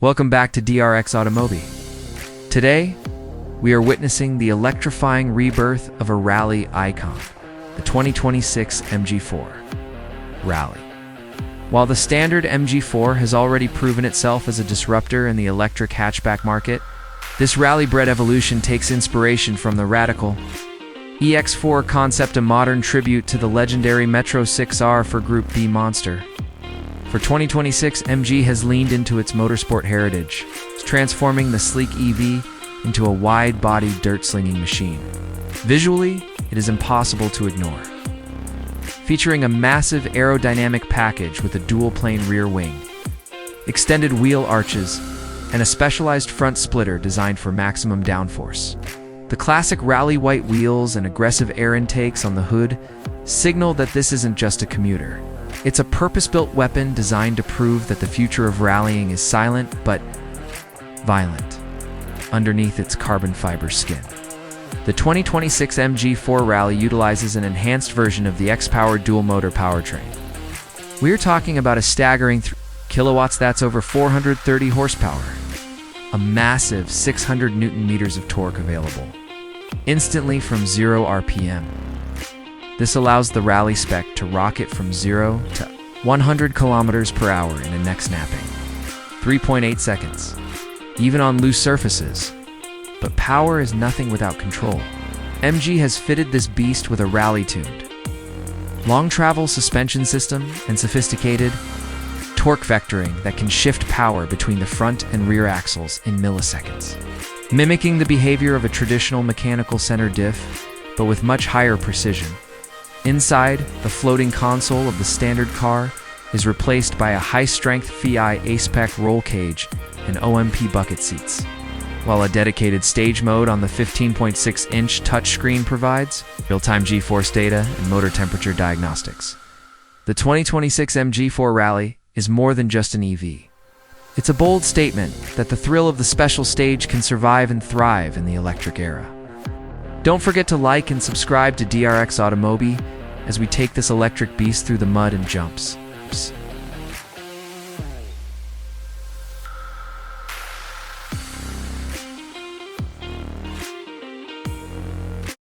Welcome back to DRXAutomobi. Today, we are witnessing the electrifying rebirth of a rally icon, the 2026 MG4 Rally. While the standard MG4 has already proven itself as a disruptor in the electric hatchback market, this rally-bred evolution takes inspiration from the radical EX4 concept, a modern tribute to the legendary Metro 6R for Group B monster. For 2026, MG has leaned into its motorsport heritage, transforming the sleek EV into a wide-bodied dirt-slinging machine. Visually, it is impossible to ignore. Featuring a massive aerodynamic package with a dual-plane rear wing, extended wheel arches, and a specialized front splitter designed for maximum downforce. The classic rally white wheels and aggressive air intakes on the hood signal that this isn't just a commuter. It's a purpose-built weapon designed to prove that the future of rallying is silent but violent underneath its carbon fiber skin. The 2026 MG4 Rally utilizes an enhanced version of the XPower dual-motor powertrain. We're talking about a staggering 3 kilowatts, that's over 430 horsepower, a massive 600 Newton-meters of torque available instantly from 0 RPM. This allows the Rally spec to rocket from 0 to 100 kilometers per hour in a neck snapping 3.8 seconds, even on loose surfaces. But power is nothing without control. MG has fitted this beast with a rally-tuned long-travel suspension system and sophisticated torque vectoring that can shift power between the front and rear axles in milliseconds, mimicking the behavior of a traditional mechanical center diff, but with much higher precision. Inside, the floating console of the standard car is replaced by a high-strength FI ACEPAC roll cage and OMP bucket seats, while a dedicated stage mode on the 15.6-inch touchscreen provides real-time G-force data and motor temperature diagnostics. The 2026 MG4 Rally is more than just an EV. It's a bold statement that the thrill of the special stage can survive and thrive in the electric era. Don't forget to like and subscribe to DRXAutomobi as we take this electric beast through the mud and jumps.